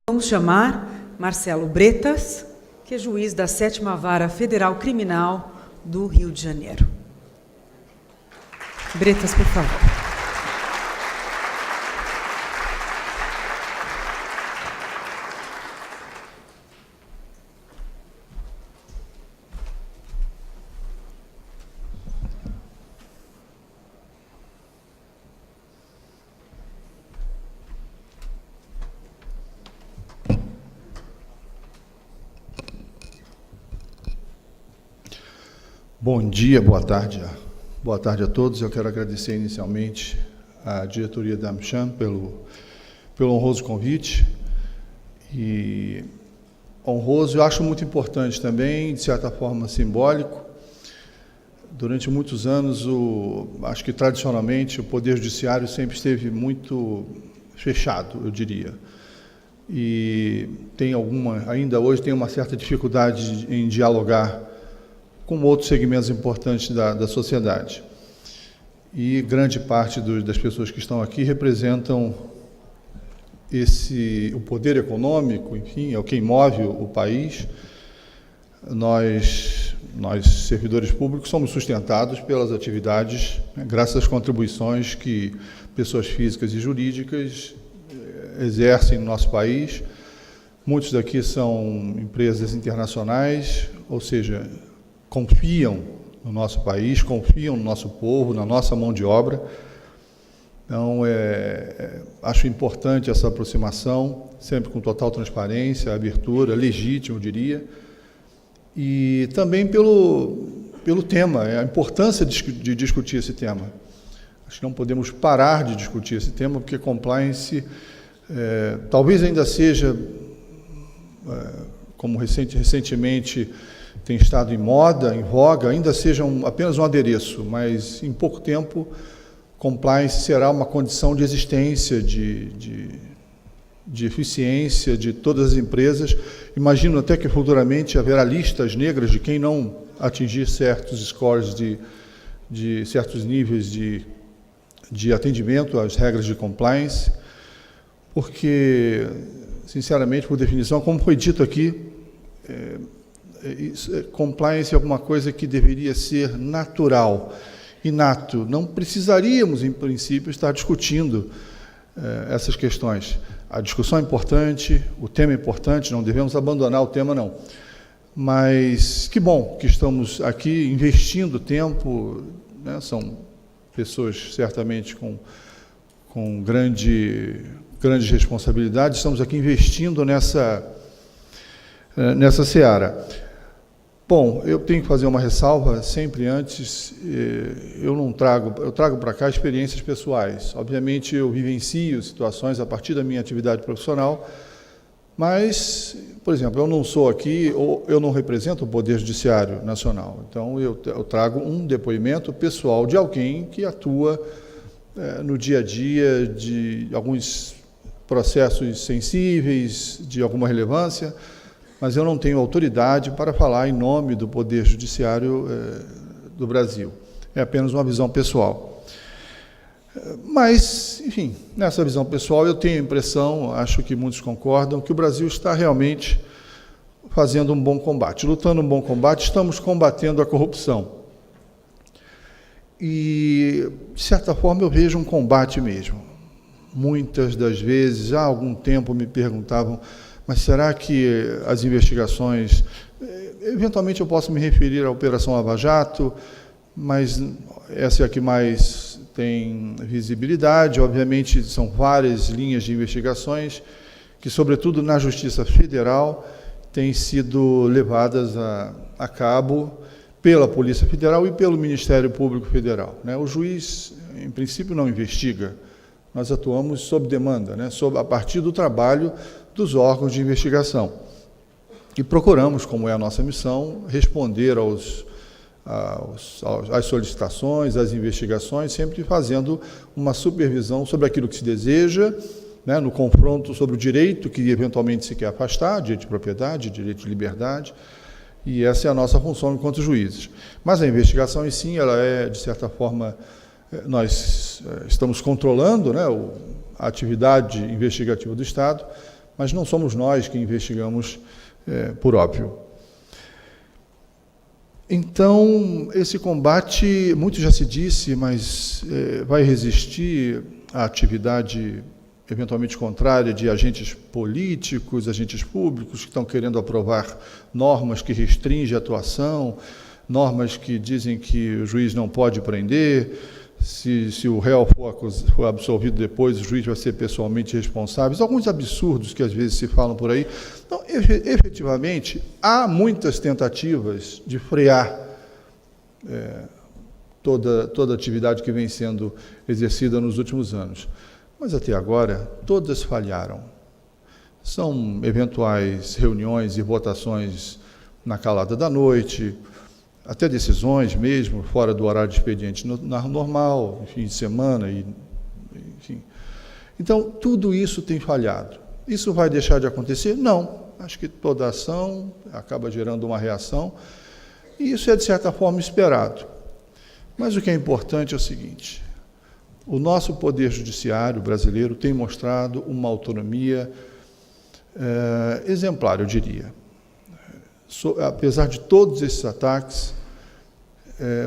Vamos chamar Marcelo Bretas, que é juiz da 7ª Vara Federal Criminal do Rio de Janeiro. Bretas, por favor. Bom dia, boa tarde a todos. Eu quero agradecer inicialmente à diretoria da AmCham pelo honroso convite. E honroso, eu acho muito importante também, de certa forma simbólico. Durante muitos anos, acho que tradicionalmente o Poder Judiciário sempre esteve muito fechado, eu diria. E ainda hoje tem uma certa dificuldade em dialogar com outros segmentos importantes da sociedade. E grande parte das pessoas que estão aqui representam o poder econômico, enfim, é o que move o país. Nós, servidores públicos, somos sustentados pelas atividades, graças às contribuições que pessoas físicas e jurídicas exercem no nosso país. Muitos daqui são empresas internacionais, ou seja, confiam no nosso país, confiam no nosso povo, na nossa mão de obra. Então, acho importante essa aproximação, sempre com total transparência, abertura, legítima, eu diria, e também pelo tema, a importância de discutir esse tema. Acho que não podemos parar de discutir esse tema, porque compliance talvez ainda seja, como recentemente tem estado em moda, em voga, ainda seja apenas um adereço, mas em pouco tempo compliance será uma condição de existência, de eficiência de todas as empresas. Imagino até que futuramente haverá listas negras de quem não atingir certos scores de certos níveis de atendimento às regras de compliance, porque, sinceramente, por definição, como foi dito aqui, compliance é alguma coisa que deveria ser natural, inato. Não precisaríamos, em princípio, estar discutindo essas questões. A discussão é importante, o tema é importante, não devemos abandonar o tema, não. Mas que bom que estamos aqui investindo tempo, né? São pessoas certamente com grandes responsabilidades, estamos aqui investindo nessa seara. Bom, eu tenho que fazer uma ressalva sempre antes. Eu trago para cá experiências pessoais. Obviamente, eu vivencio situações a partir da minha atividade profissional, mas, por exemplo, eu não sou aqui, ou eu não represento o Poder Judiciário Nacional. Então, eu trago um depoimento pessoal de alguém que atua no dia a dia de alguns processos sensíveis, de alguma relevância, mas eu não tenho autoridade para falar em nome do Poder Judiciário do Brasil. É apenas uma visão pessoal. Mas, enfim, nessa visão pessoal, eu tenho a impressão, acho que muitos concordam, que o Brasil está realmente fazendo um bom combate. Lutando um bom combate, estamos combatendo a corrupção. E, de certa forma, eu vejo um combate mesmo. Muitas das vezes, há algum tempo, me perguntavam: mas será que as investigações... Eventualmente eu posso me referir à Operação Lava Jato, mas essa é a que mais tem visibilidade. Obviamente, são várias linhas de investigações que, sobretudo na Justiça Federal, têm sido levadas a cabo pela Polícia Federal e pelo Ministério Público Federal, né? O juiz, em princípio, não investiga. Nós atuamos sob demanda, né? A partir do trabalho dos órgãos de investigação. E procuramos, como é a nossa missão, responder às solicitações, às investigações, sempre fazendo uma supervisão sobre aquilo que se deseja, né, no confronto sobre o direito que eventualmente se quer afastar, direito de propriedade, direito de liberdade, e essa é a nossa função enquanto juízes. Mas a investigação em si, ela é, de certa forma, nós estamos controlando, né, a atividade investigativa do Estado, mas não somos nós que investigamos, por óbvio. Então, esse combate, muito já se disse, mas vai resistir à atividade eventualmente contrária de agentes políticos, agentes públicos que estão querendo aprovar normas que restringem a atuação, normas que dizem que o juiz não pode prender, se o réu for absolvido depois, o juiz vai ser pessoalmente responsável. Alguns absurdos que às vezes se falam por aí. Então, efetivamente, há muitas tentativas de frear toda a atividade que vem sendo exercida nos últimos anos. Mas até agora, todas falharam. São eventuais reuniões e votações na calada da noite, até decisões mesmo, fora do horário de expediente normal, fim de semana, enfim. Então, tudo isso tem falhado. Isso vai deixar de acontecer? Não. Acho que toda ação acaba gerando uma reação, e isso é, de certa forma, esperado. Mas o que é importante é o seguinte: o nosso Poder Judiciário brasileiro tem mostrado uma autonomia exemplar, eu diria. Apesar de todos esses ataques,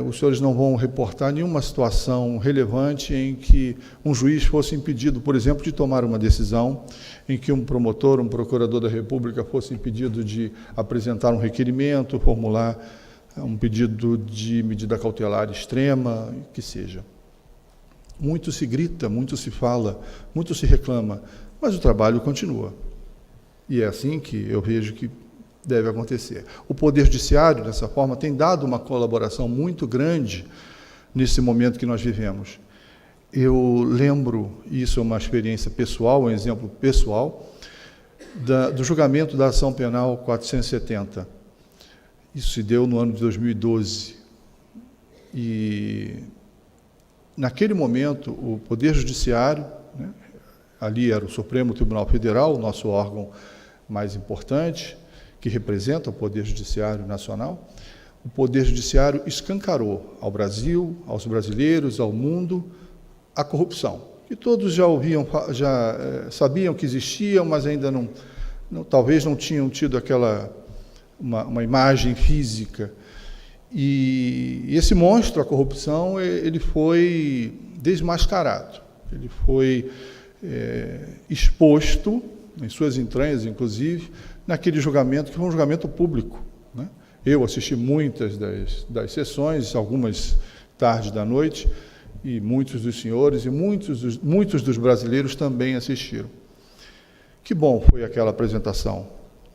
os senhores não vão reportar nenhuma situação relevante em que um juiz fosse impedido, por exemplo, de tomar uma decisão, em que um promotor, um procurador da República fosse impedido de apresentar um requerimento, formular um pedido de medida cautelar extrema, que seja. Muito se grita, muito se fala, muito se reclama, mas o trabalho continua. E é assim que eu vejo que deve acontecer. O Poder Judiciário, dessa forma, tem dado uma colaboração muito grande nesse momento que nós vivemos. Eu lembro, isso é uma experiência pessoal, um exemplo pessoal, do julgamento da ação penal 470. Isso se deu no ano de 2012. E, naquele momento, o Poder Judiciário, né, ali era o Supremo Tribunal Federal, o nosso órgão mais importante, que representa o Poder Judiciário Nacional, o Poder Judiciário escancarou ao Brasil, aos brasileiros, ao mundo, a corrupção, que todos já sabiam que existiam, mas ainda talvez não tinham tido uma imagem física. E esse monstro, a corrupção, ele foi desmascarado, ele foi exposto, em suas entranhas, inclusive, naquele julgamento, que foi um julgamento público, né? Eu assisti muitas das sessões, algumas tarde da noite, e muitos dos senhores e muitos dos brasileiros também assistiram. Que bom foi aquela apresentação.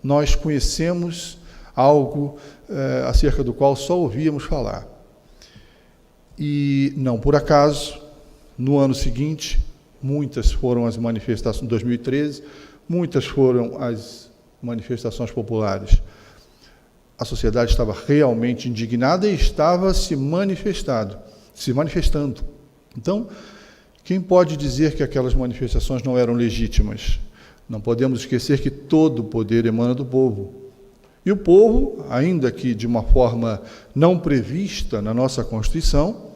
Nós conhecemos algo acerca do qual só ouvíamos falar. E, não por acaso, no ano seguinte, muitas foram as manifestações, em 2013, muitas foram as manifestações populares. A sociedade estava realmente indignada e estava se manifestando. Então, quem pode dizer que aquelas manifestações não eram legítimas? Não podemos esquecer que todo o poder emana do povo. E o povo, ainda que de uma forma não prevista na nossa Constituição,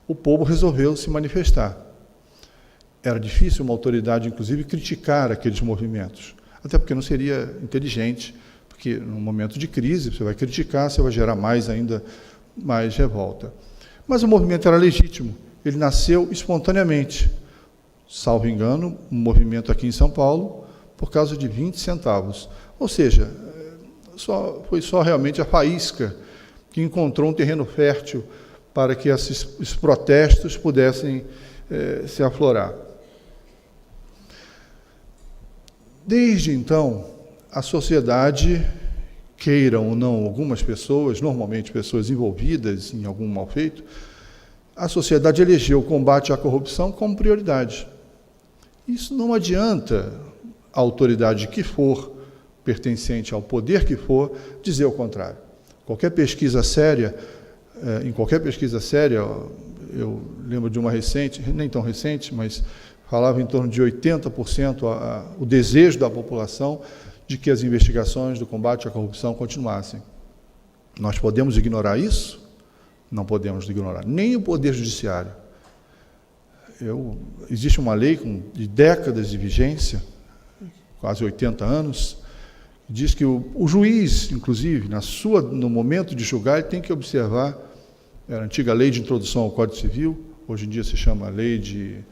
o povo resolveu se manifestar. Era difícil uma autoridade, inclusive, criticar aqueles movimentos, até porque não seria inteligente, porque num momento de crise você vai criticar, você vai gerar ainda mais revolta. Mas o movimento era legítimo, ele nasceu espontaneamente, salvo engano, um movimento aqui em São Paulo, por causa de 20 centavos. Ou seja, foi só realmente a faísca que encontrou um terreno fértil para que esses protestos pudessem se aflorar. Desde então, a sociedade, queiram ou não algumas pessoas, normalmente pessoas envolvidas em algum mal feito, a sociedade elegeu o combate à corrupção como prioridade. Isso não adianta a autoridade que for, pertencente ao poder que for, dizer o contrário. Qualquer pesquisa séria, em qualquer pesquisa séria, eu lembro de uma recente, nem tão recente, mas falava em torno de 80% o desejo da população de que as investigações do combate à corrupção continuassem. Nós podemos ignorar isso? Não podemos ignorar, nem o Poder Judiciário. Existe uma lei de décadas de vigência, quase 80 anos, diz que o juiz, inclusive, no momento de julgar, ele tem que observar, era a antiga lei de introdução ao Código Civil, hoje em dia se chama lei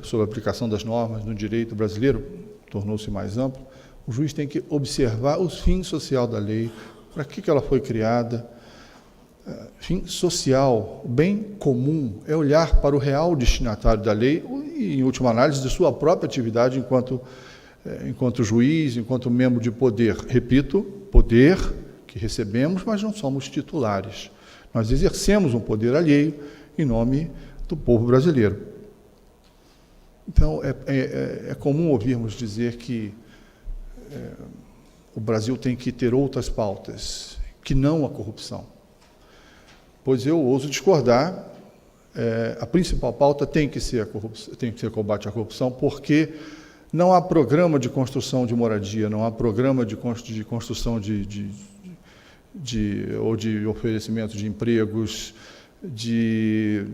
sobre a aplicação das normas no direito brasileiro, tornou-se mais amplo. O juiz tem que observar o fim social da lei, para que ela foi criada. Fim social, o bem comum, é olhar para o real destinatário da lei e, em última análise, de sua própria atividade enquanto juiz, enquanto membro de poder. Repito, poder que recebemos, mas não somos titulares. Nós exercemos um poder alheio em nome do povo brasileiro. Então, é comum ouvirmos dizer que o Brasil tem que ter outras pautas, que não a corrupção. Pois eu ouso discordar, a principal pauta tem que ser o combate à corrupção, porque não há programa de construção de moradia, não há programa de construção ou de oferecimento de empregos, de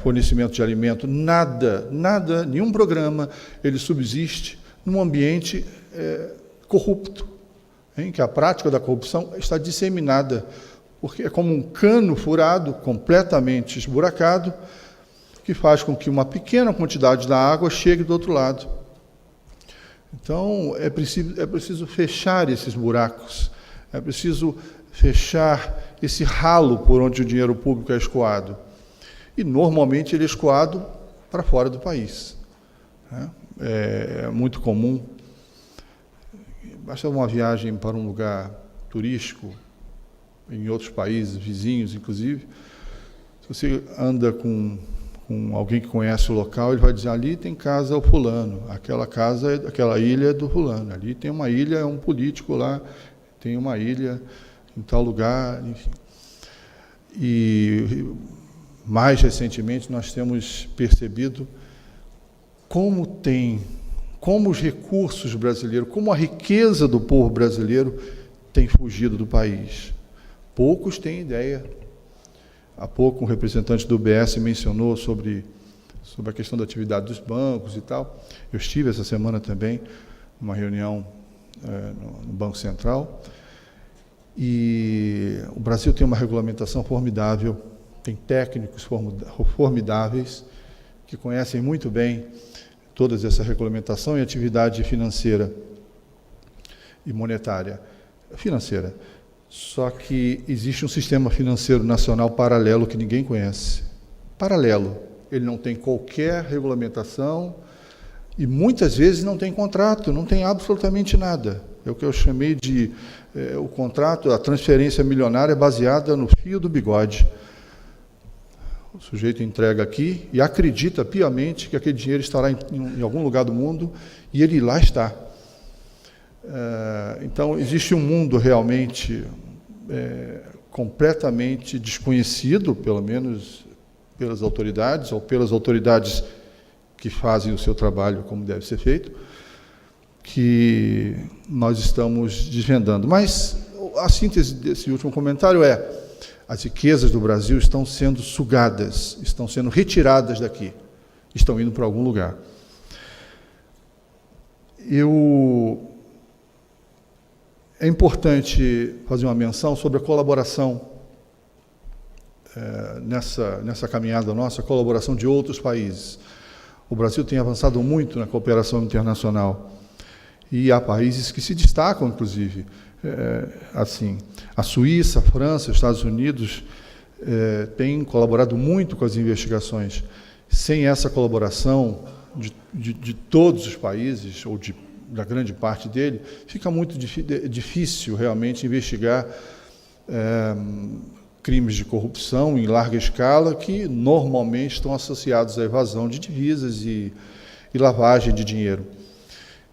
fornecimento de alimento, nada, nenhum programa, ele subsiste num ambiente corrupto, em que a prática da corrupção está disseminada, porque é como um cano furado, completamente esburacado, que faz com que uma pequena quantidade da água chegue do outro lado. Então, é preciso fechar esses buracos, é preciso fechar esse ralo por onde o dinheiro público é escoado. E, normalmente, ele é escoado para fora do país. É muito comum. Basta uma viagem para um lugar turístico, em outros países, vizinhos, inclusive, se você anda com alguém que conhece o local, ele vai dizer, ali tem casa o fulano, aquela ilha é do fulano, ali tem uma ilha, é um político lá, tem uma ilha em tal lugar, enfim. E, mais recentemente, nós temos percebido como os recursos brasileiros, como a riqueza do povo brasileiro tem fugido do país. Poucos têm ideia. Há pouco um representante do UBS mencionou sobre a questão da atividade dos bancos e tal. Eu estive essa semana também numa reunião no Banco Central, e o Brasil tem uma regulamentação formidável, tem técnicos formidáveis que conhecem muito bem toda essa regulamentação e atividade financeira e monetária. Financeira. Só que existe um sistema financeiro nacional paralelo que ninguém conhece. Paralelo. Ele não tem qualquer regulamentação e muitas vezes não tem contrato, não tem absolutamente nada. É o que eu chamei de o contrato, a transferência milionária baseada no fio do bigode. O sujeito entrega aqui e acredita piamente que aquele dinheiro estará em algum lugar do mundo e ele lá está. Então, existe um mundo realmente completamente desconhecido, pelo menos pelas autoridades, ou pelas autoridades que fazem o seu trabalho como deve ser feito, que nós estamos desvendando. Mas a síntese desse último comentário as riquezas do Brasil estão sendo sugadas, estão sendo retiradas daqui, estão indo para algum lugar. É importante fazer uma menção sobre a colaboração nessa caminhada nossa, a colaboração de outros países. O Brasil tem avançado muito na cooperação internacional e há países que se destacam, inclusive, assim, a Suíça, a França, os Estados Unidos têm colaborado muito com as investigações. Sem essa colaboração de todos os países, ou da grande parte dele, fica muito difícil realmente investigar crimes de corrupção em larga escala que normalmente estão associados à evasão de divisas e lavagem de dinheiro.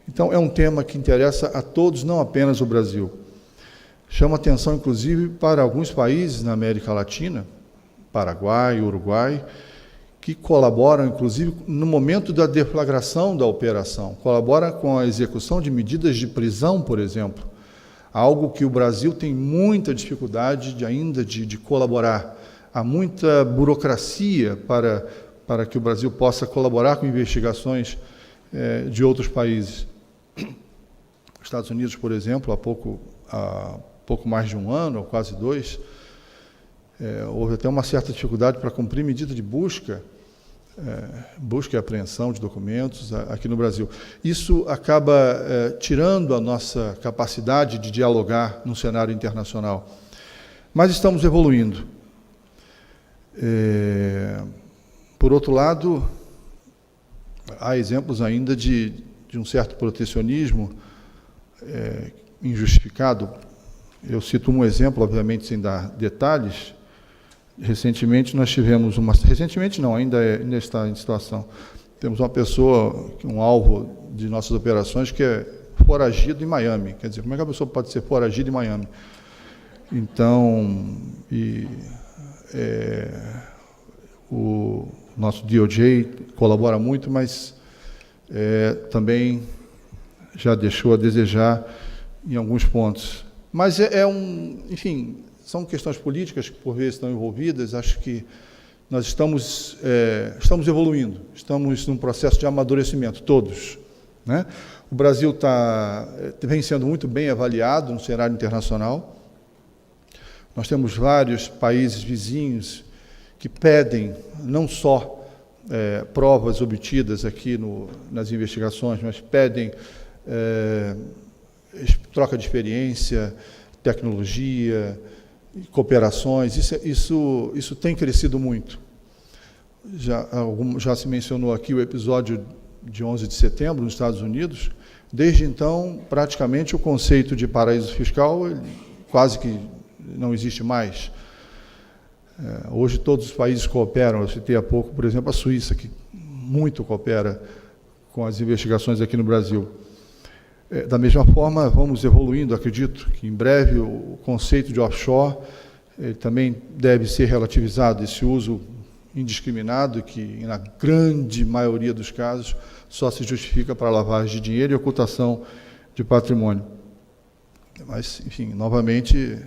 Então, é um tema que interessa a todos, não apenas o Brasil. Chama atenção, inclusive, para alguns países na América Latina, Paraguai, Uruguai, que colaboram, inclusive, no momento da deflagração da operação, colaboram com a execução de medidas de prisão, por exemplo, algo que o Brasil tem muita dificuldade ainda de colaborar. Há muita burocracia para que o Brasil possa colaborar com investigações de outros países. Estados Unidos, por exemplo, há pouco mais de um ano, ou quase 2, houve até uma certa dificuldade para cumprir medida de busca e apreensão de documentos aqui no Brasil. Isso acaba tirando a nossa capacidade de dialogar no cenário internacional. Mas estamos evoluindo. Por outro lado, há exemplos ainda de um certo protecionismo injustificado. Eu cito um exemplo, obviamente, sem dar detalhes. Recentemente nós tivemos recentemente não, ainda está em situação. Temos uma pessoa, um alvo de nossas operações, que é foragido em Miami. Quer dizer, como é que a pessoa pode ser foragida em Miami? Então, o nosso DOJ colabora muito, mas também já deixou a desejar em alguns pontos. Mas enfim, são questões políticas que, por vezes, estão envolvidas. Acho que nós estamos evoluindo, estamos num processo de amadurecimento, todos, né? O Brasil vem sendo muito bem avaliado no cenário internacional. Nós temos vários países vizinhos que pedem não só provas obtidas aqui nas investigações, mas pedem troca de experiência, tecnologia, cooperações. Isso tem crescido muito. Já se mencionou aqui o episódio de 11 de setembro, nos Estados Unidos. Desde então, praticamente, o conceito de paraíso fiscal quase que não existe mais. Hoje, todos os países cooperam. Eu citei há pouco, por exemplo, a Suíça, que muito coopera com as investigações aqui no Brasil. Da mesma forma, vamos evoluindo. Acredito que, em breve, o conceito de offshore também deve ser relativizado, esse uso indiscriminado, que, na grande maioria dos casos, só se justifica para lavagem de dinheiro e ocultação de patrimônio. Mas, enfim, novamente,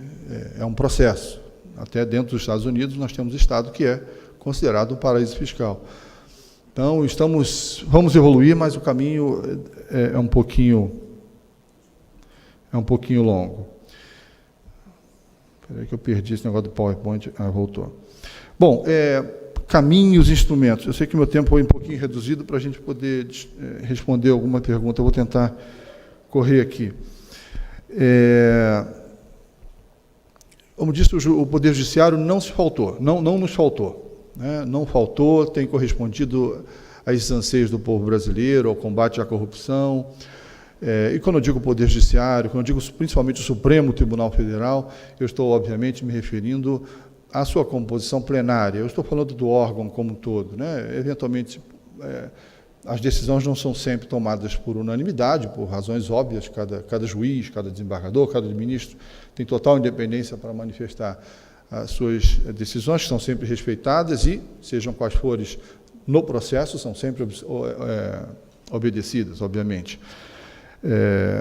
é um processo. Até dentro dos Estados Unidos, nós temos estado que é considerado um paraíso fiscal. Então, vamos evoluir, mas o caminho é um pouquinho longo. Espera aí que eu perdi esse negócio do PowerPoint. Voltou. Bom, caminhos e instrumentos. Eu sei que o meu tempo foi um pouquinho reduzido para a gente poder responder alguma pergunta. Eu vou tentar correr aqui. Como disse, o Poder Judiciário não nos faltou. Né? Não faltou, tem correspondido a esses anseios do povo brasileiro, ao combate à corrupção. E quando eu digo Poder Judiciário, quando eu digo principalmente o Supremo Tribunal Federal, eu estou, obviamente, me referindo à sua composição plenária. Eu estou falando do órgão como um todo. Né? Eventualmente, as decisões não são sempre tomadas por unanimidade, por razões óbvias. Cada juiz, cada desembargador, cada ministro tem total independência para manifestar as suas decisões, que são sempre respeitadas e, sejam quais forem no processo, são sempre obedecidas, obviamente.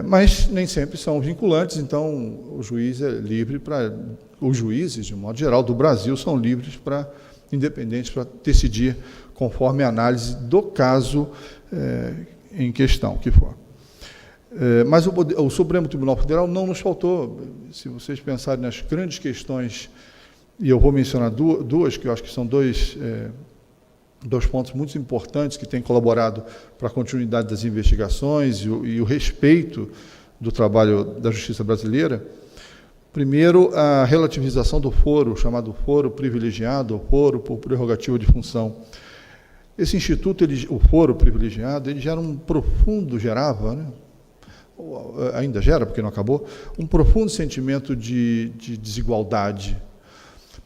Mas nem sempre são vinculantes, então o juiz é livre os juízes, de um modo geral, do Brasil, são livres independentes para decidir conforme a análise do caso em questão, que for. Mas o Supremo Tribunal Federal não nos faltou. Se vocês pensarem nas grandes questões, e eu vou mencionar duas, que eu acho que são dois pontos muito importantes que têm colaborado para a continuidade das investigações e o respeito do trabalho da justiça brasileira. Primeiro, a relativização do foro, chamado foro privilegiado, ou foro por prerrogativa de função. Esse instituto, o foro privilegiado, ele gerava, né? Ainda gera, porque não acabou, um profundo sentimento de desigualdade.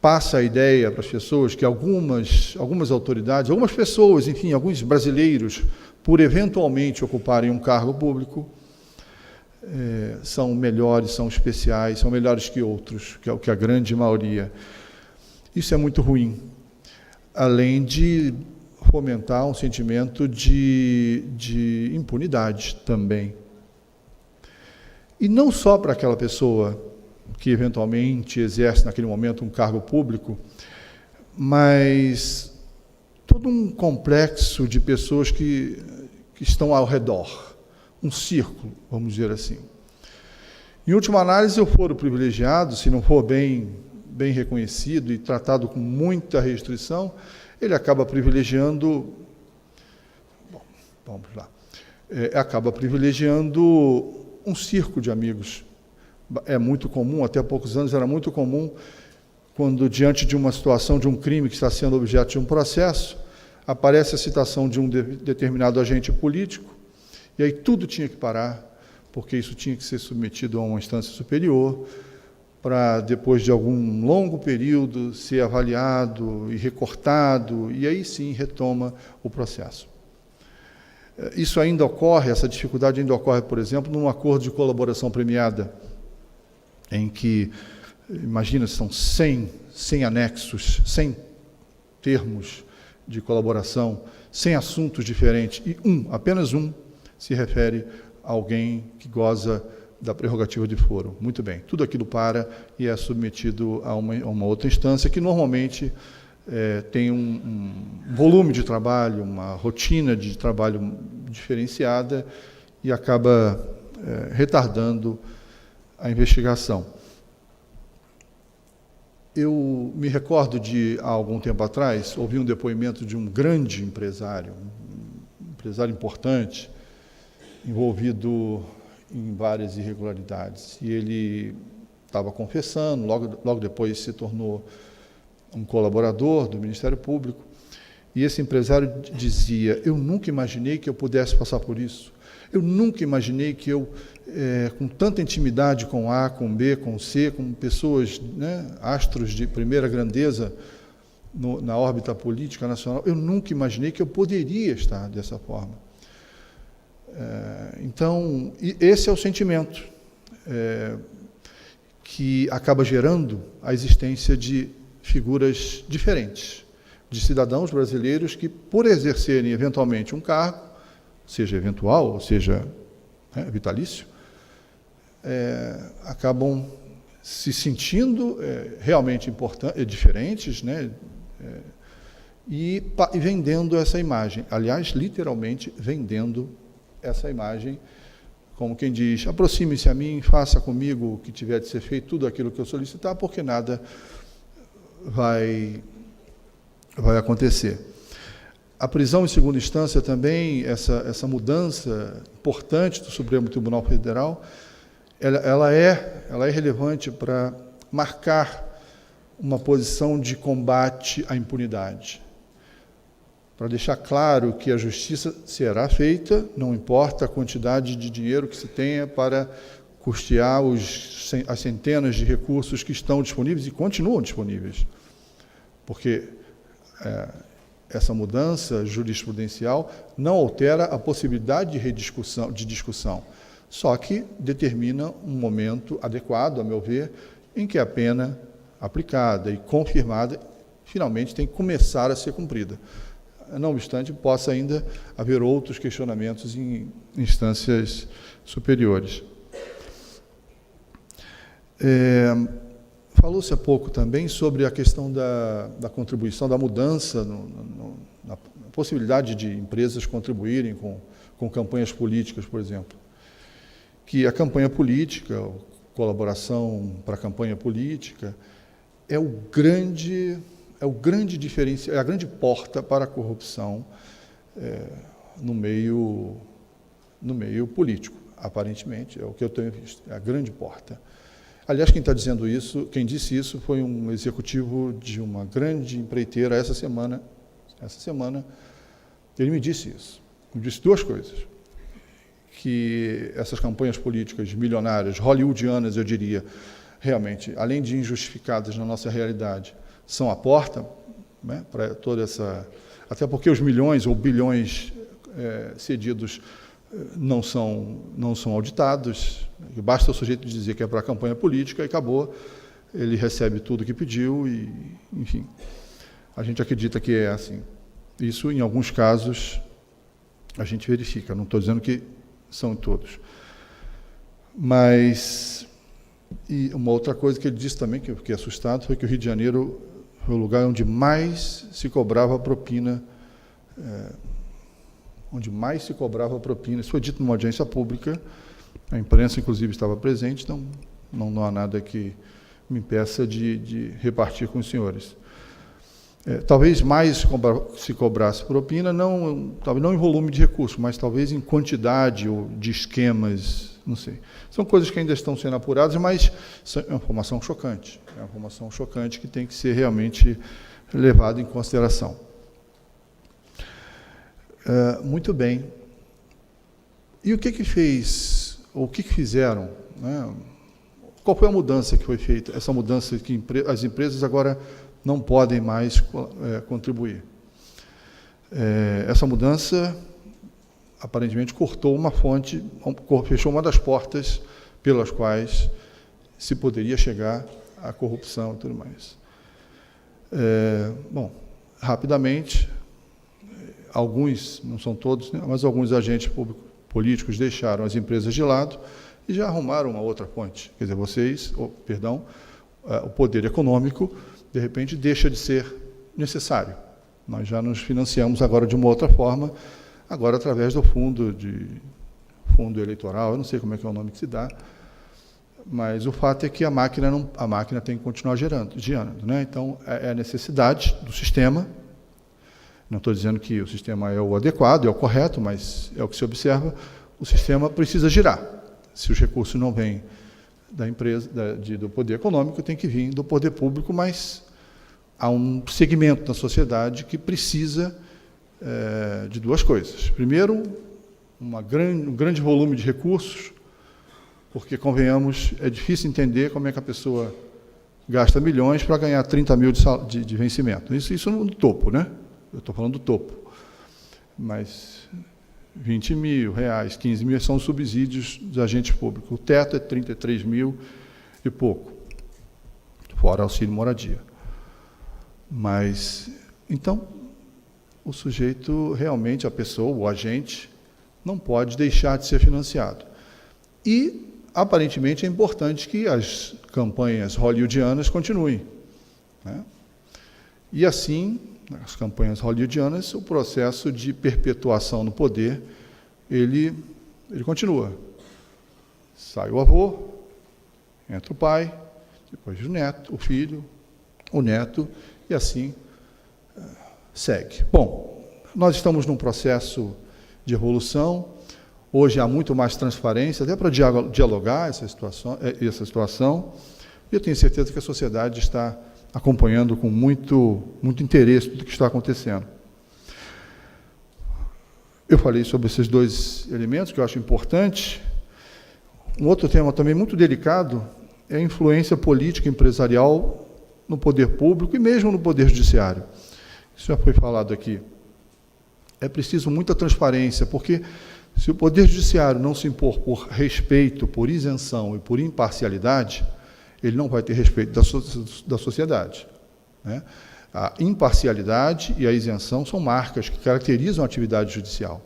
Passa a ideia para as pessoas que algumas autoridades, algumas pessoas, enfim, alguns brasileiros, por eventualmente ocuparem um cargo público, são melhores, são especiais, são melhores que outros, que a grande maioria. Isso é muito ruim, além de fomentar um sentimento de impunidade também. E não só para aquela pessoa que eventualmente exerce naquele momento um cargo público, mas todo um complexo de pessoas que estão ao redor, um círculo, vamos dizer assim. Em última análise, o foro privilegiado, se não for bem reconhecido e tratado com muita restrição, ele acaba privilegiando... Bom, vamos lá. Acaba privilegiando um circo de amigos. É muito comum, até há poucos anos era muito comum, quando diante de uma situação, de um crime que está sendo objeto de um processo, aparece a citação de um determinado agente político, e aí tudo tinha que parar, porque isso tinha que ser submetido a uma instância superior, para depois de algum longo período ser avaliado e recortado, e aí sim retoma o processo. Isso ainda ocorre, essa dificuldade ainda ocorre, por exemplo, num acordo de colaboração premiada, em que, imagina, são 100 anexos, 100 termos de colaboração, 100 assuntos diferentes, e apenas um, se refere a alguém que goza da prerrogativa de foro. Muito bem, tudo aquilo para e é submetido a uma outra instância que normalmente tem um volume de trabalho, uma rotina de trabalho diferenciada e acaba retardando a investigação. Eu me recordo de, há algum tempo atrás, ouvi um depoimento de um grande empresário, um empresário importante, envolvido em várias irregularidades. E ele estava confessando, logo depois se tornou um colaborador do Ministério Público, e esse empresário dizia: eu nunca imaginei que eu pudesse passar por isso. Eu nunca imaginei que eu, com tanta intimidade com A, com B, com C, com pessoas, né, astros de primeira grandeza na órbita política nacional, eu nunca imaginei que eu poderia estar dessa forma. Então, esse é o sentimento que acaba gerando a existência de figuras diferentes, de cidadãos brasileiros que, por exercerem eventualmente um cargo, seja eventual, ou seja vitalício, acabam se sentindo realmente diferentes, né, e vendendo essa imagem. Aliás, literalmente, vendendo essa imagem, como quem diz: aproxime-se a mim, faça comigo o que tiver de ser feito, tudo aquilo que eu solicitar, porque nada vai acontecer. A prisão em segunda instância também, essa mudança importante do Supremo Tribunal Federal, ela é relevante para marcar uma posição de combate à impunidade, para deixar claro que a justiça será feita, não importa a quantidade de dinheiro que se tenha para custear as centenas de recursos que estão disponíveis e continuam disponíveis, porque essa mudança jurisprudencial não altera a possibilidade de discussão, só que determina um momento adequado, a meu ver, em que a pena aplicada e confirmada finalmente tem que começar a ser cumprida. Não obstante, possa ainda haver outros questionamentos em instâncias superiores. Falou-se há pouco também sobre a questão da contribuição, da mudança, na possibilidade de empresas contribuírem com campanhas políticas, por exemplo. Que a campanha política, a colaboração para a campanha política, é o grande diferencial, é a grande porta para a corrupção no meio político, aparentemente, é o que eu tenho visto, é a grande porta. Aliás, quem disse isso foi um executivo de uma grande empreiteira essa semana, ele me disse isso. Me disse duas coisas: que essas campanhas políticas milionárias, hollywoodianas, eu diria, realmente, além de injustificadas na nossa realidade, são a porta, né, para toda essa... Até porque os milhões ou bilhões cedidos não são auditados, basta o sujeito dizer que é para a campanha política e acabou, ele recebe tudo o que pediu e, enfim, a gente acredita que é assim. Isso, em alguns casos, a gente verifica, não estou dizendo que são em todos. Mas, e uma outra coisa que ele disse também, que eu fiquei assustado, foi que o Rio de Janeiro foi o lugar onde mais se cobrava propina, isso foi dito numa audiência pública, A imprensa, inclusive, estava presente, então não há nada que me impeça de repartir com os senhores. Talvez mais se cobrasse propina, talvez não em volume de recursos, mas talvez em quantidade ou de esquemas, não sei. São coisas que ainda estão sendo apuradas, mas é uma informação chocante. É uma informação chocante que tem que ser realmente levada em consideração. Muito bem. E o que fez, ou o que fizeram, né? Qual foi a mudança que foi feita? Essa mudança que as empresas agora não podem mais contribuir. Essa mudança, aparentemente, cortou uma fonte, fechou uma das portas pelas quais se poderia chegar à corrupção e tudo mais. Bom, rapidamente, alguns, não são todos, né, mas alguns agentes políticos deixaram as empresas de lado e já arrumaram uma outra fonte. Quer dizer, o poder econômico, de repente, deixa de ser necessário. Nós já nos financiamos agora de uma outra forma, agora através do fundo eleitoral, eu não sei como é que é o nome que se dá, mas o fato é que a máquina tem que continuar girando, né? Então, é a necessidade do sistema. Não estou dizendo que o sistema é o adequado, é o correto, mas é o que se observa, o sistema precisa girar. Se os recursos não vêm da empresa, do poder econômico, tem que vir do poder público, mas há um segmento da sociedade que precisa de duas coisas. Primeiro, um grande volume de recursos, porque, convenhamos, é difícil entender como é que a pessoa gasta milhões para ganhar 30 mil de vencimento. Isso no topo, né? Eu estou falando do topo. Mas 20 mil reais, 15 mil são os subsídios dos agentes públicos. O teto é 33 mil e pouco, fora auxílio moradia. Mas, então, o sujeito, realmente, a pessoa, o agente, não pode deixar de ser financiado. E, aparentemente, é importante que as campanhas hollywoodianas continuem, né? E, assim, nas campanhas hollywoodianas, o processo de perpetuação no poder, ele continua. Sai o avô, entra o pai, depois o neto, o filho, o neto, e assim segue. Bom, nós estamos num processo de evolução, hoje há muito mais transparência, até para dialogar essa situação, e eu tenho certeza que a sociedade está acompanhando com muito interesse tudo o que está acontecendo. Eu falei sobre esses dois elementos que eu acho importante. Um outro tema também muito delicado é a influência política e empresarial no poder público e mesmo no poder judiciário. Isso já foi falado aqui. É preciso muita transparência, porque se o poder judiciário não se impor por respeito, por isenção e por imparcialidade, ele não vai ter respeito da sociedade, né? A imparcialidade e a isenção são marcas que caracterizam a atividade judicial.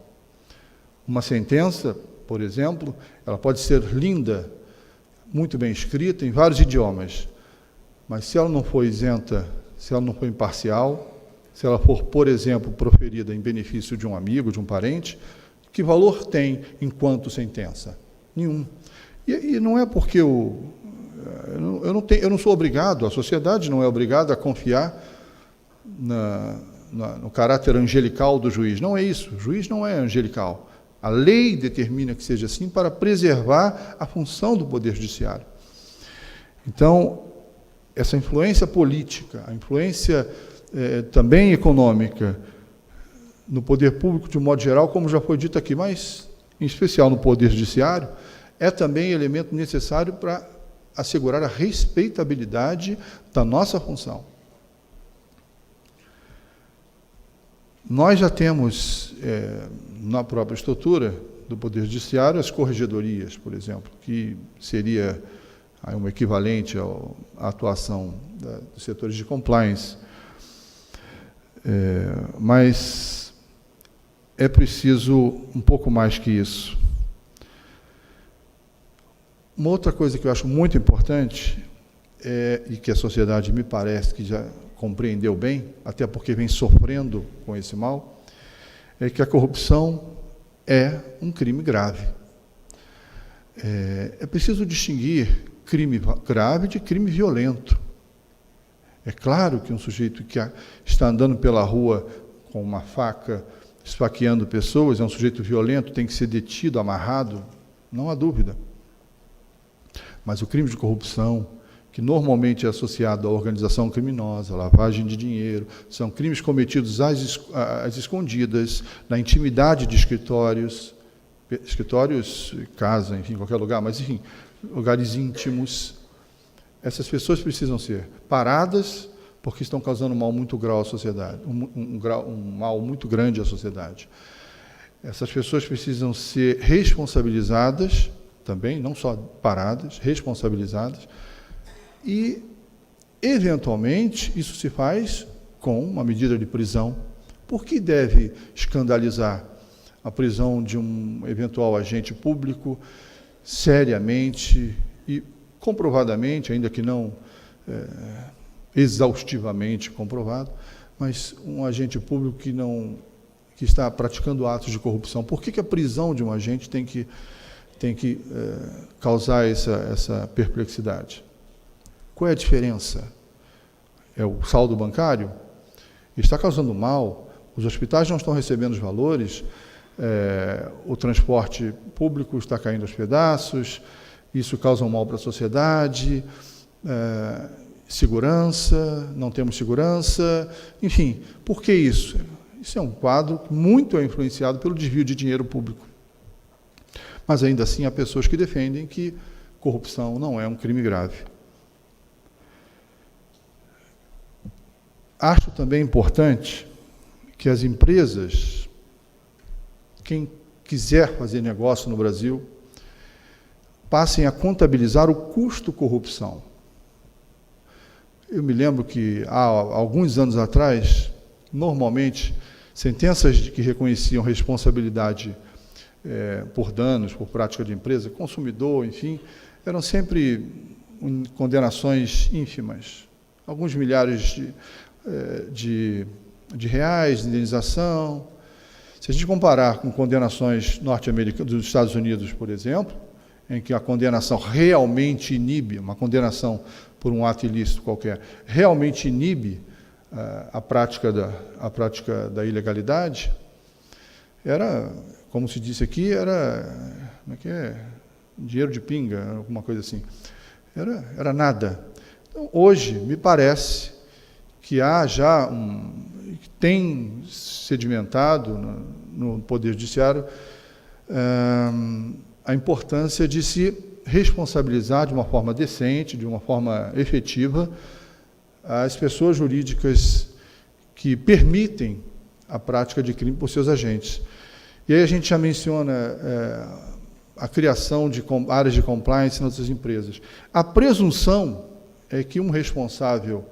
Uma sentença, por exemplo, ela pode ser linda, muito bem escrita, em vários idiomas, mas se ela não for isenta, se ela não for imparcial, se ela for, por exemplo, proferida em benefício de um amigo, de um parente, que valor tem enquanto sentença? Nenhum. E não é porque eu não sou obrigado, a sociedade não é obrigada a confiar no caráter angelical do juiz. Não é isso, o juiz não é angelical. A lei determina que seja assim para preservar a função do Poder Judiciário. Então, essa influência política, a influência também econômica no poder público de um modo geral, como já foi dito aqui, mas em especial no Poder Judiciário, é também elemento necessário para assegurar a respeitabilidade da nossa função. Nós já temos, na própria estrutura do Poder Judiciário, as corregedorias, por exemplo, que seria um equivalente à atuação dos setores de compliance. Mas é preciso um pouco mais que isso. Uma outra coisa que eu acho muito importante, e que a sociedade me parece que já compreendeu bem, até porque vem sofrendo com esse mal, é que a corrupção é um crime grave. É preciso distinguir crime grave de crime violento. É claro que um sujeito que está andando pela rua com uma faca, esfaqueando pessoas, é um sujeito violento, tem que ser detido, amarrado, não há dúvida. Mas o crime de corrupção, que normalmente é associado à organização criminosa, à lavagem de dinheiro, são crimes cometidos às escondidas, na intimidade de escritórios, casa, enfim, qualquer lugar, mas, enfim, lugares íntimos. Essas pessoas precisam ser paradas porque estão causando um mal muito grave à sociedade, um mal muito grande à sociedade. Essas pessoas precisam ser responsabilizadas também, não só paradas, responsabilizadas, e, eventualmente, isso se faz com uma medida de prisão. Por que deve escandalizar a prisão de um eventual agente público seriamente e comprovadamente, ainda que não exaustivamente comprovado, mas um agente público que está praticando atos de corrupção? Por que a prisão de um agente tem que causar essa perplexidade? Qual é a diferença? É o saldo bancário? Está causando mal, os hospitais não estão recebendo os valores, o transporte público está caindo aos pedaços, isso causa um mal para a sociedade, segurança, não temos segurança, enfim, por que isso? Isso é um quadro muito influenciado pelo desvio de dinheiro público. Mas ainda assim há pessoas que defendem que corrupção não é um crime grave. Acho também importante que as empresas, quem quiser fazer negócio no Brasil, passem a contabilizar o custo corrupção. Eu me lembro que, há alguns anos atrás, normalmente, sentenças que reconheciam responsabilidade por danos, por prática de empresa, consumidor, enfim, eram sempre condenações ínfimas. Alguns milhares de reais de indenização. Se a gente comparar com condenações norte-americanas, dos Estados Unidos, por exemplo, em que a condenação realmente inibe, uma condenação por um ato ilícito qualquer, realmente inibe a prática da ilegalidade, era, como se disse aqui, como é que é? Dinheiro de pinga, alguma coisa assim. Era nada. Então, hoje, me parece que há já tem sedimentado no Poder Judiciário a importância de se responsabilizar de uma forma decente, de uma forma efetiva, as pessoas jurídicas que permitem a prática de crime por seus agentes. E aí a gente já menciona a criação de áreas de compliance nas outras empresas. A presunção é que um responsável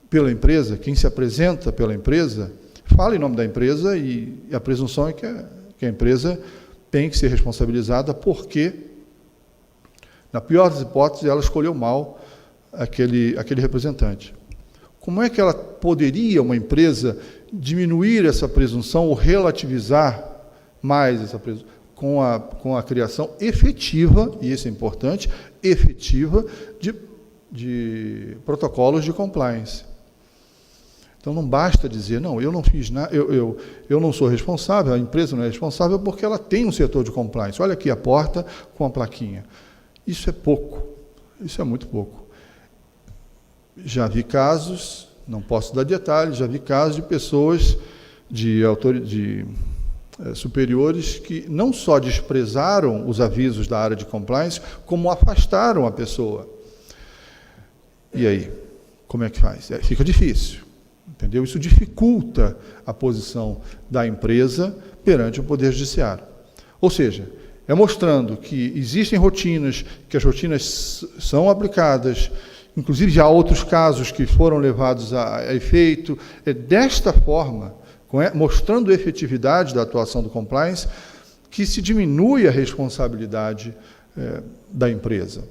pela empresa, quem se apresenta pela empresa, fala em nome da empresa e a presunção é que a empresa tem que ser responsabilizada porque, na pior das hipóteses, ela escolheu mal aquele representante. Como é que ela poderia, uma empresa, diminuir essa presunção ou relativizar mais essa presunção? Com a criação efetiva, e isso é importante, efetiva, de protocolos de compliance. Então, não basta dizer, não, eu não fiz nada, eu não sou responsável, a empresa não é responsável porque ela tem um setor de compliance. Olha aqui a porta com a plaquinha. Isso é pouco, isso é muito pouco. Já vi casos, não posso dar detalhes, já vi casos de pessoas, de superiores, que não só desprezaram os avisos da área de compliance, como afastaram a pessoa. E aí, como é que faz? Fica difícil. Entendeu? Isso dificulta a posição da empresa perante o Poder Judiciário. Ou seja, é mostrando que existem rotinas, que as rotinas são aplicadas, inclusive já há outros casos que foram levados a efeito. É desta forma, mostrando a efetividade da atuação do compliance, que se diminui a responsabilidade da empresa.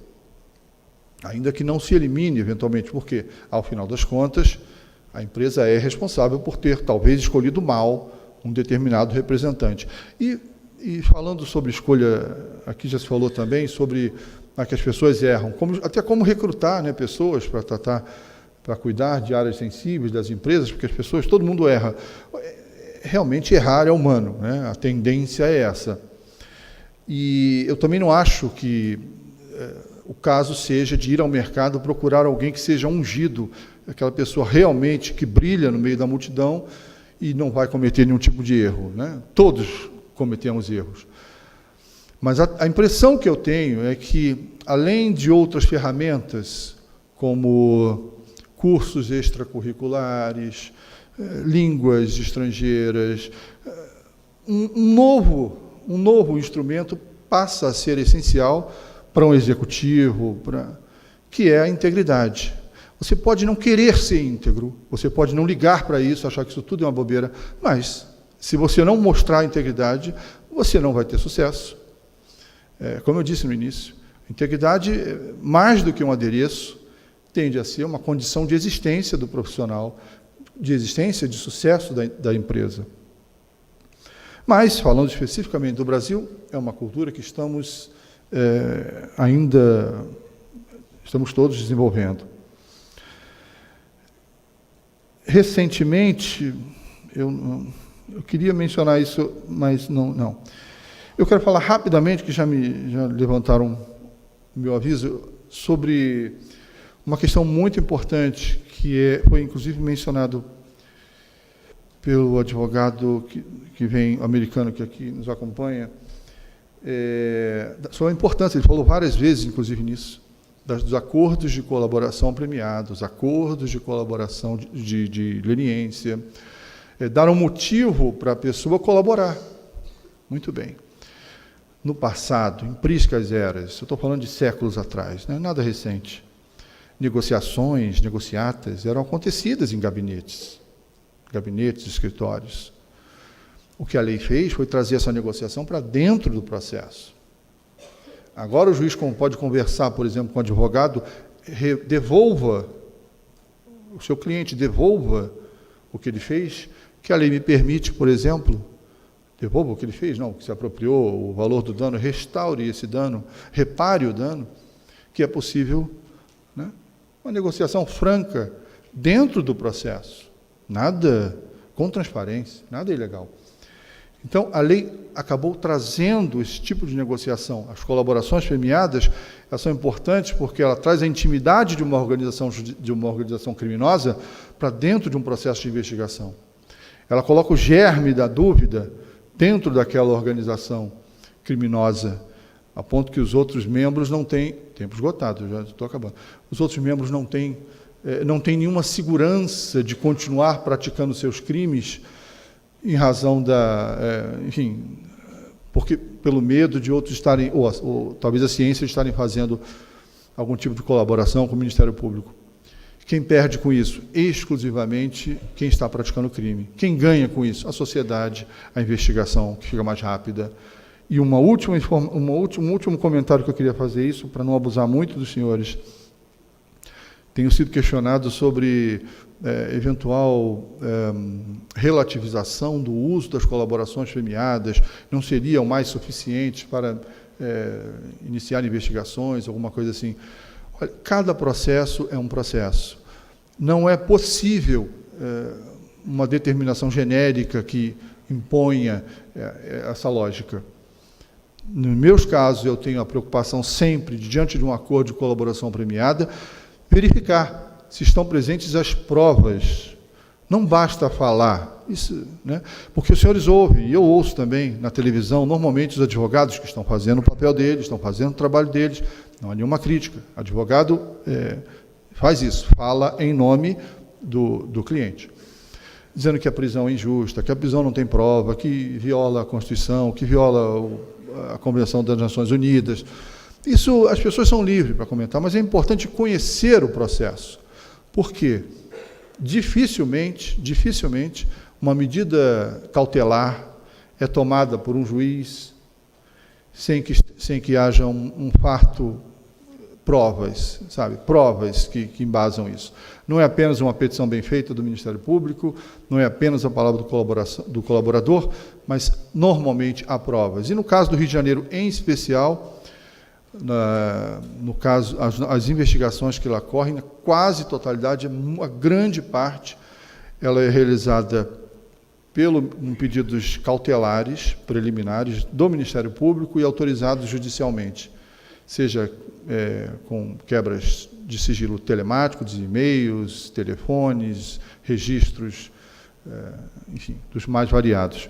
Ainda que não se elimine, eventualmente, porque, ao final das contas, a empresa é responsável por ter, talvez, escolhido mal um determinado representante. E E falando sobre escolha, aqui já se falou também sobre que as pessoas erram, até como recrutar, né, pessoas para cuidar de áreas sensíveis das empresas, porque as pessoas, todo mundo erra. Realmente errar é humano, né? A tendência é essa. E eu também não acho que o caso seja de ir ao mercado procurar alguém que seja ungido, aquela pessoa realmente que brilha no meio da multidão e não vai cometer nenhum tipo de erro, né? Todos cometemos erros. Mas a impressão que eu tenho é que, além de outras ferramentas, como cursos extracurriculares, línguas estrangeiras, um novo instrumento passa a ser essencial para um executivo, que é a integridade. Você pode não querer ser íntegro, você pode não ligar para isso, achar que isso tudo é uma bobeira, mas, se você não mostrar a integridade, você não vai ter sucesso. Como eu disse no início, integridade, mais do que um adereço, tende a ser uma condição de existência do profissional, de existência, de sucesso da empresa. Mas, falando especificamente do Brasil, é uma cultura que estamos todos desenvolvendo. Recentemente, eu queria mencionar isso, mas não. Eu quero falar rapidamente, que já levantaram o meu aviso, sobre uma questão muito importante, que foi inclusive mencionado pelo advogado que vem, americano, que aqui nos acompanha, sobre a importância, ele falou várias vezes, inclusive nisso, dos acordos de colaboração premiados, acordos de colaboração de leniência, dar um motivo para a pessoa colaborar. Muito bem. No passado, em priscas eras, eu estou falando de séculos atrás, né, nada recente, negociatas eram acontecidas em gabinetes, escritórios. O que a lei fez foi trazer essa negociação para dentro do processo. Agora o juiz pode conversar, por exemplo, com o advogado, devolva o seu cliente, devolva o que ele fez, que a lei me permite, por exemplo, devolva o que ele fez, não, que se apropriou o valor do dano, restaure esse dano, repare o dano, que é possível, né? Uma negociação franca dentro do processo, nada com transparência, nada ilegal. Então, a lei acabou trazendo esse tipo de negociação. As colaborações premiadas, elas são importantes porque ela traz a intimidade de uma organização criminosa para dentro de um processo de investigação. Ela coloca o germe da dúvida dentro daquela organização criminosa, a ponto que os outros membros não têm, tempo esgotado, já estou acabando, os outros membros não têm nenhuma segurança de continuar praticando seus crimes em razão porque pelo medo de outros estarem, ou talvez a ciência estarem fazendo algum tipo de colaboração com o Ministério Público. Quem perde com isso? Exclusivamente quem está praticando o crime. Quem ganha com isso? A sociedade, a investigação, que fica mais rápida. E um último comentário que eu queria fazer isso, para não abusar muito dos senhores. Tenho sido questionado sobre eventual relativização do uso das colaborações premiadas, não seriam mais suficientes para iniciar investigações, alguma coisa assim. Olha, cada processo é um processo. Não é possível uma determinação genérica que imponha essa lógica. Nos meus casos, eu tenho a preocupação sempre, diante de um acordo de colaboração premiada, verificar se estão presentes as provas. Não basta falar, isso, né? Porque os senhores ouvem, e eu ouço também na televisão, normalmente os advogados que estão fazendo o papel deles, estão fazendo o trabalho deles, não há nenhuma crítica. O advogado faz isso, fala em nome do cliente, dizendo que a prisão é injusta, que a prisão não tem prova, que viola a Constituição, que viola a Convenção das Nações Unidas. Isso, as pessoas são livres para comentar, mas é importante conhecer o processo. Por quê? Dificilmente, uma medida cautelar é tomada por um juiz sem que haja um fato provas, sabe? Provas que embasam isso. Não é apenas uma petição bem feita do Ministério Público, não é apenas a palavra do colaborador, mas, normalmente, há provas. E, no caso do Rio de Janeiro, em especial, no caso, as investigações que lá correm, quase totalidade, a grande parte, ela é realizada em pedidos cautelares, preliminares, do Ministério Público e autorizados judicialmente, seja com quebras de sigilo telemático, de e-mails, telefones, registros, enfim, dos mais variados.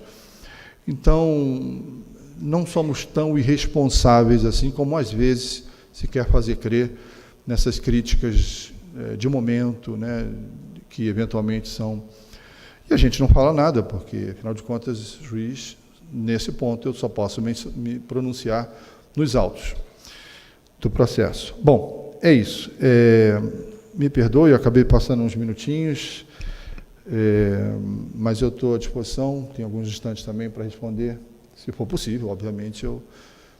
Então, não somos tão irresponsáveis assim como, às vezes, se quer fazer crer nessas críticas de momento, né, que, eventualmente, são... E a gente não fala nada, porque, afinal de contas, juiz, nesse ponto, eu só posso me pronunciar nos autos do processo. Bom, é isso. Me perdoe, eu acabei passando uns minutinhos, mas eu estou à disposição, tem alguns instantes também para responder, se for possível, obviamente, eu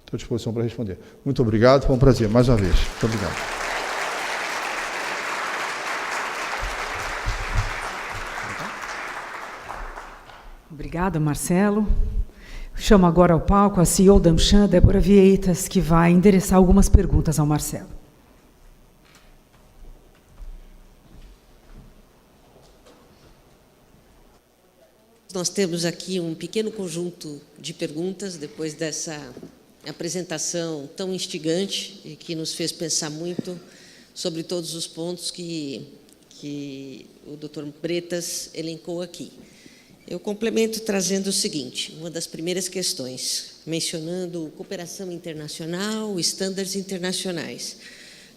estou à disposição para responder. Muito obrigado, foi um prazer, mais uma vez. Muito obrigado. Obrigada, Marcelo. Chamo agora ao palco a CEO da AmCham, Débora Vieitas, que vai endereçar algumas perguntas ao Marcelo. Nós temos aqui um pequeno conjunto de perguntas, depois dessa apresentação tão instigante e que nos fez pensar muito sobre todos os pontos que o Dr. Bretas elencou aqui. Eu complemento trazendo o seguinte, uma das primeiras questões, mencionando cooperação internacional, estándares internacionais.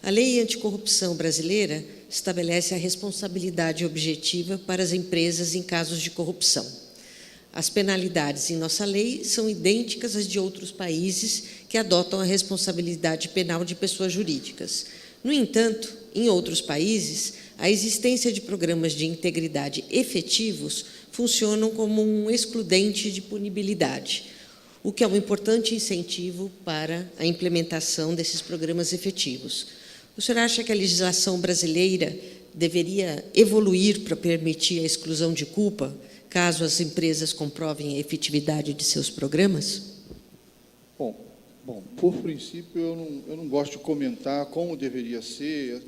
A lei anticorrupção brasileira estabelece a responsabilidade objetiva para as empresas em casos de corrupção. As penalidades em nossa lei são idênticas às de outros países que adotam a responsabilidade penal de pessoas jurídicas. No entanto, em outros países, a existência de programas de integridade efetivos funcionam como um excludente de punibilidade, o que é um importante incentivo para a implementação desses programas efetivos. O senhor acha que a legislação brasileira deveria evoluir para permitir a exclusão de culpa, caso as empresas comprovem a efetividade de seus programas? Bom, por princípio, eu não gosto de comentar como deveria ser,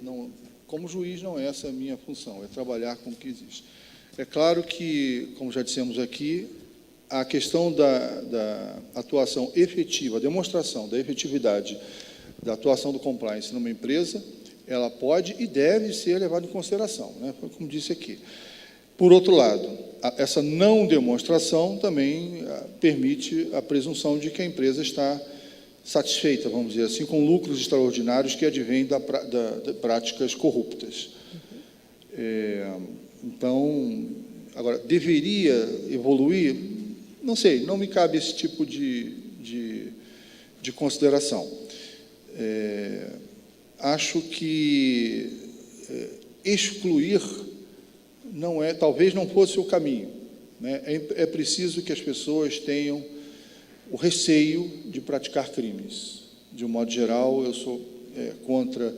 como juiz não é essa a minha função, é trabalhar com o que existe. É claro que, como já dissemos aqui, a questão da atuação efetiva, a demonstração da efetividade da atuação do compliance numa empresa, ela pode e deve ser levada em consideração, né? Como disse aqui. Por outro lado, essa não demonstração também permite a presunção de que a empresa está satisfeita, vamos dizer assim, com lucros extraordinários que advêm de práticas corruptas. Então, agora, deveria evoluir? Não sei, não me cabe esse tipo de consideração. Acho que excluir talvez não fosse o caminho, né? É preciso que as pessoas tenham o receio de praticar crimes. De um modo geral, eu sou contra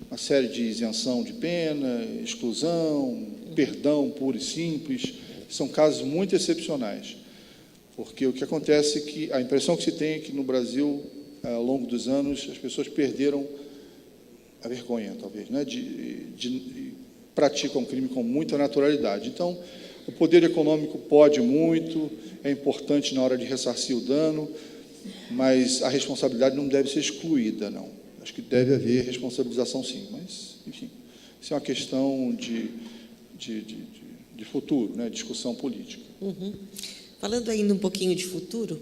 uma série de isenção de pena, exclusão, perdão puro e simples. São casos muito excepcionais, porque o que acontece é que a impressão que se tem é que no Brasil, ao longo dos anos, as pessoas perderam a vergonha, talvez, né, praticam crime com muita naturalidade. Então, o poder econômico pode muito, é importante na hora de ressarcir o dano, mas a responsabilidade não deve ser excluída, não. Acho que deve haver responsabilização, sim, mas, enfim, isso é uma questão de futuro, né, discussão política. Uhum. Falando ainda um pouquinho de futuro,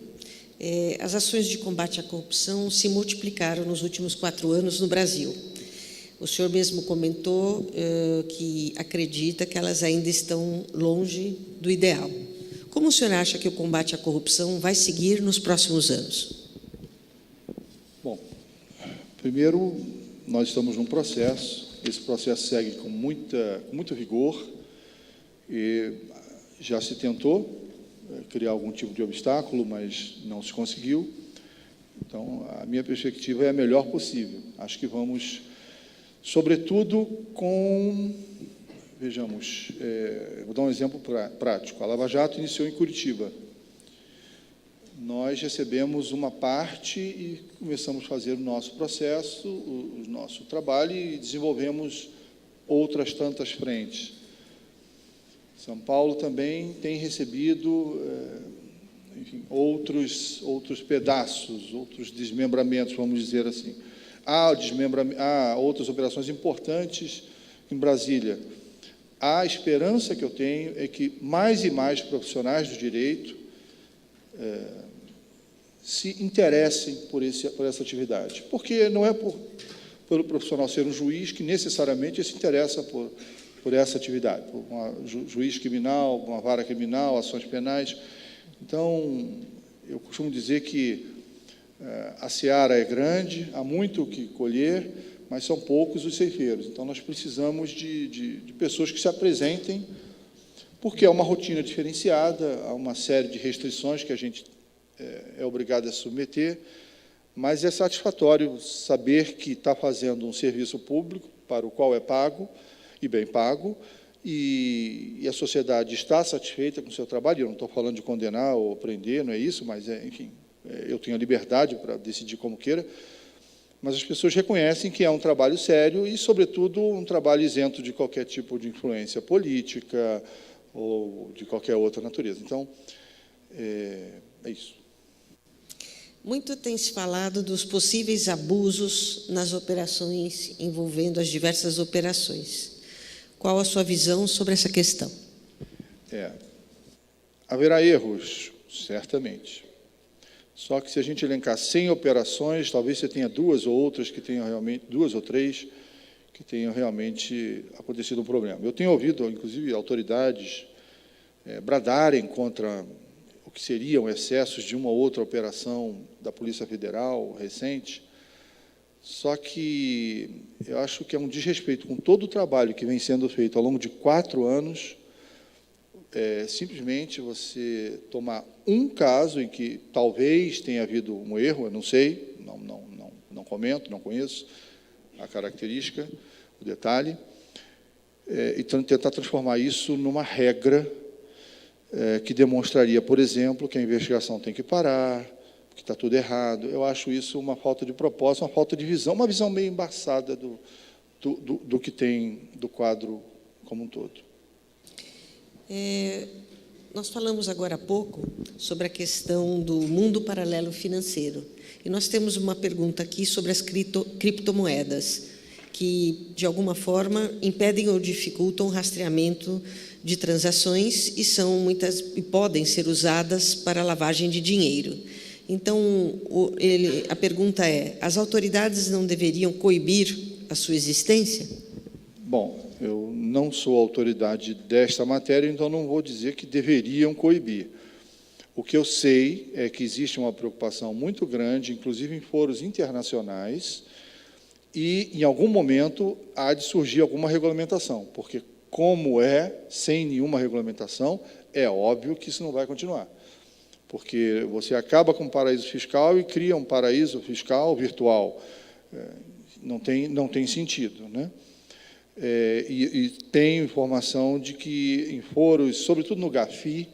as ações de combate à corrupção se multiplicaram nos últimos 4 anos no Brasil. O senhor mesmo comentou que acredita que elas ainda estão longe do ideal. Como o senhor acha que o combate à corrupção vai seguir nos próximos anos? Bom, primeiro, nós estamos num processo, esse processo segue com muito vigor, e já se tentou criar algum tipo de obstáculo, mas não se conseguiu. Então, a minha perspectiva é a melhor possível. Acho que vamos sobretudo com, vejamos, vou dar um exemplo prático. A Lava Jato iniciou em Curitiba. Nós recebemos uma parte e começamos a fazer o nosso processo, o nosso trabalho e desenvolvemos outras tantas frentes. São Paulo também tem recebido, enfim, outros pedaços, outros desmembramentos, vamos dizer assim. Há outras operações importantes em Brasília. A esperança que eu tenho é que mais e mais profissionais do direito se interessem por essa atividade. Porque não é pelo profissional ser um juiz que necessariamente se interessa por essa atividade, por um juiz criminal, uma vara criminal, ações penais. Então, eu costumo dizer que a seara é grande, há muito o que colher, mas são poucos os ceifeiros. Então, nós precisamos de pessoas que se apresentem, porque é uma rotina diferenciada, há uma série de restrições que a gente é obrigado a submeter, mas é satisfatório saber que está fazendo um serviço público para o qual é pago, e bem pago, e a sociedade está satisfeita com o seu trabalho. Eu não estou falando de condenar ou prender, não é isso, mas, enfim, eu tenho a liberdade para decidir como queira, mas as pessoas reconhecem que é um trabalho sério e, sobretudo, um trabalho isento de qualquer tipo de influência política ou de qualquer outra natureza. Então, é isso. Muito tem se falado dos possíveis abusos nas operações envolvendo as diversas operações. Qual a sua visão sobre essa questão? Haverá erros, certamente. Só que se a gente elencar 100 operações, talvez você tenha duas ou três que tenham realmente acontecido um problema. Eu tenho ouvido, inclusive, autoridades bradarem contra o que seriam excessos de uma ou outra operação da Polícia Federal recente, só que eu acho que é um desrespeito com todo o trabalho que vem sendo feito ao longo de 4 anos, simplesmente você tomar um caso em que talvez tenha havido um erro, eu não sei, não comento, não conheço a característica, o detalhe, e tentar transformar isso numa regra que demonstraria, por exemplo, que a investigação tem que parar, que está tudo errado. Eu acho isso uma falta de propósito, uma falta de visão, uma visão meio embaçada do que tem do quadro como um todo. Nós falamos agora há pouco sobre a questão do mundo paralelo financeiro. E nós temos uma pergunta aqui sobre as criptomoedas, que, de alguma forma, impedem ou dificultam o rastreamento de transações e podem ser usadas para lavagem de dinheiro. Então, a pergunta é: as autoridades não deveriam coibir a sua existência? Bom, eu não sou autoridade desta matéria, então não vou dizer que deveriam coibir. O que eu sei é que existe uma preocupação muito grande, inclusive em foros internacionais, e, em algum momento, há de surgir alguma regulamentação, porque, como sem nenhuma regulamentação, é óbvio que isso não vai continuar. Porque você acaba com um paraíso fiscal e cria um paraíso fiscal virtual. Não tem sentido, né? E tenho informação de que, em foros, sobretudo no GAFI,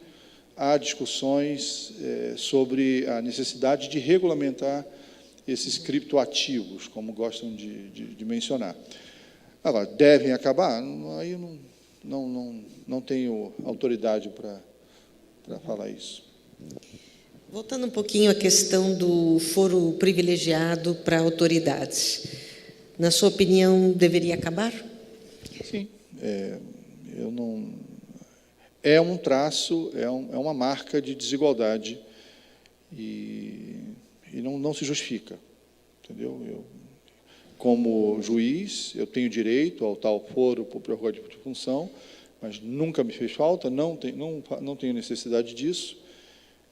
há discussões sobre a necessidade de regulamentar esses criptoativos, como gostam de mencionar. Agora, devem acabar? Aí eu não tenho autoridade para falar isso. Voltando um pouquinho à questão do foro privilegiado para autoridades. Na sua opinião, deveria acabar? Sim. É um traço, é uma marca de desigualdade e não se justifica. Entendeu? Como juiz, eu tenho direito ao tal foro por prerrogativa de função, mas nunca me fez falta, não tenho necessidade disso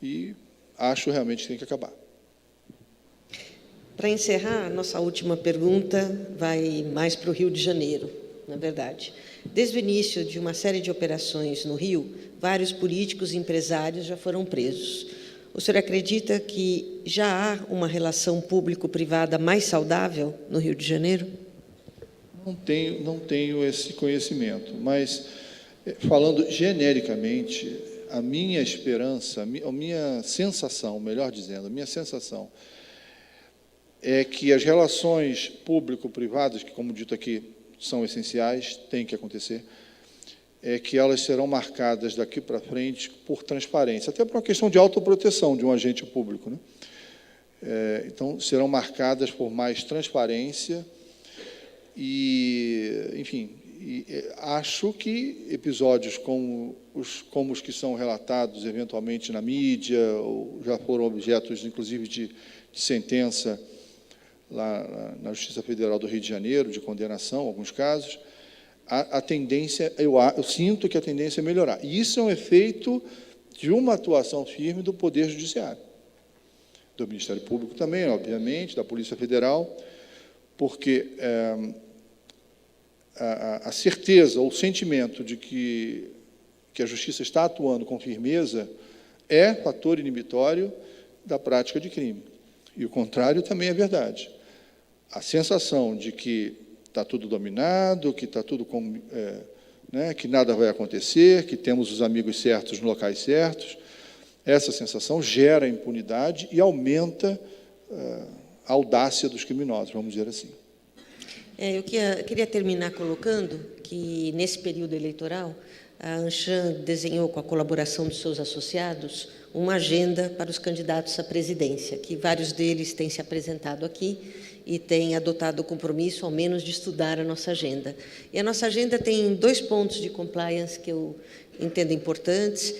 e acho realmente que tem que acabar. Para encerrar, nossa última pergunta vai mais para o Rio de Janeiro, na verdade. Desde o início de uma série de operações no Rio, vários políticos e empresários já foram presos. O senhor acredita que já há uma relação público-privada mais saudável no Rio de Janeiro? Não tenho esse conhecimento, mas, falando genericamente, a minha esperança, a minha sensação, melhor dizendo, a minha sensação é que as relações público-privadas, que, como dito aqui, são essenciais, têm que acontecer, é que elas serão marcadas daqui para frente por transparência, até por uma questão de autoproteção de um agente público, né? Então, serão marcadas por mais transparência e, enfim, acho que episódios como os que são relatados eventualmente na mídia, ou já foram objetos, inclusive, de sentença lá na Justiça Federal do Rio de Janeiro, de condenação, em alguns casos, a tendência, eu sinto que a tendência é melhorar. E isso é um efeito de uma atuação firme do Poder Judiciário, do Ministério Público também, obviamente, da Polícia Federal, porque a certeza ou o sentimento de que a Justiça está atuando com firmeza é fator inibitório da prática de crime. E o contrário também é verdade. A sensação de que está tudo dominado, que está tudo que nada vai acontecer, que temos os amigos certos nos locais certos, essa sensação gera impunidade e aumenta a audácia dos criminosos, vamos dizer assim. Eu queria terminar colocando que, nesse período eleitoral, a Anshan desenhou, com a colaboração dos seus associados, uma agenda para os candidatos à presidência, que vários deles têm se apresentado aqui e têm adotado o compromisso, ao menos, de estudar a nossa agenda. E a nossa agenda tem 2 pontos de compliance que eu entendo importantes.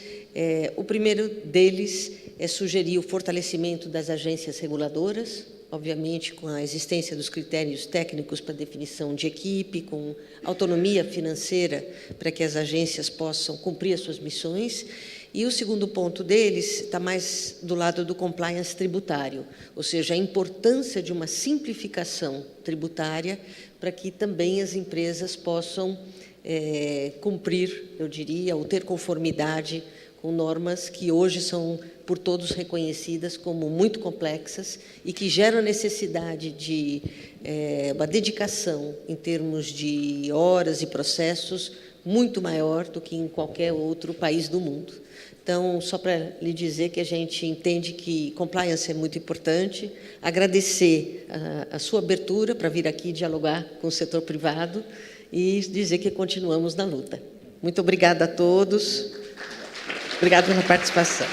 O primeiro deles é sugerir o fortalecimento das agências reguladoras, obviamente com a existência dos critérios técnicos para definição de equipe, com autonomia financeira para que as agências possam cumprir as suas missões. E o segundo ponto deles está mais do lado do compliance tributário, ou seja, a importância de uma simplificação tributária para que também as empresas possam cumprir, eu diria, ou ter conformidade com normas que hoje são por todos reconhecidas como muito complexas e que geram a necessidade de uma dedicação em termos de horas e processos muito maior do que em qualquer outro país do mundo. Então, só para lhe dizer que a gente entende que compliance é muito importante, agradecer a sua abertura para vir aqui dialogar com o setor privado e dizer que continuamos na luta. Muito obrigada a todos. Obrigada pela participação.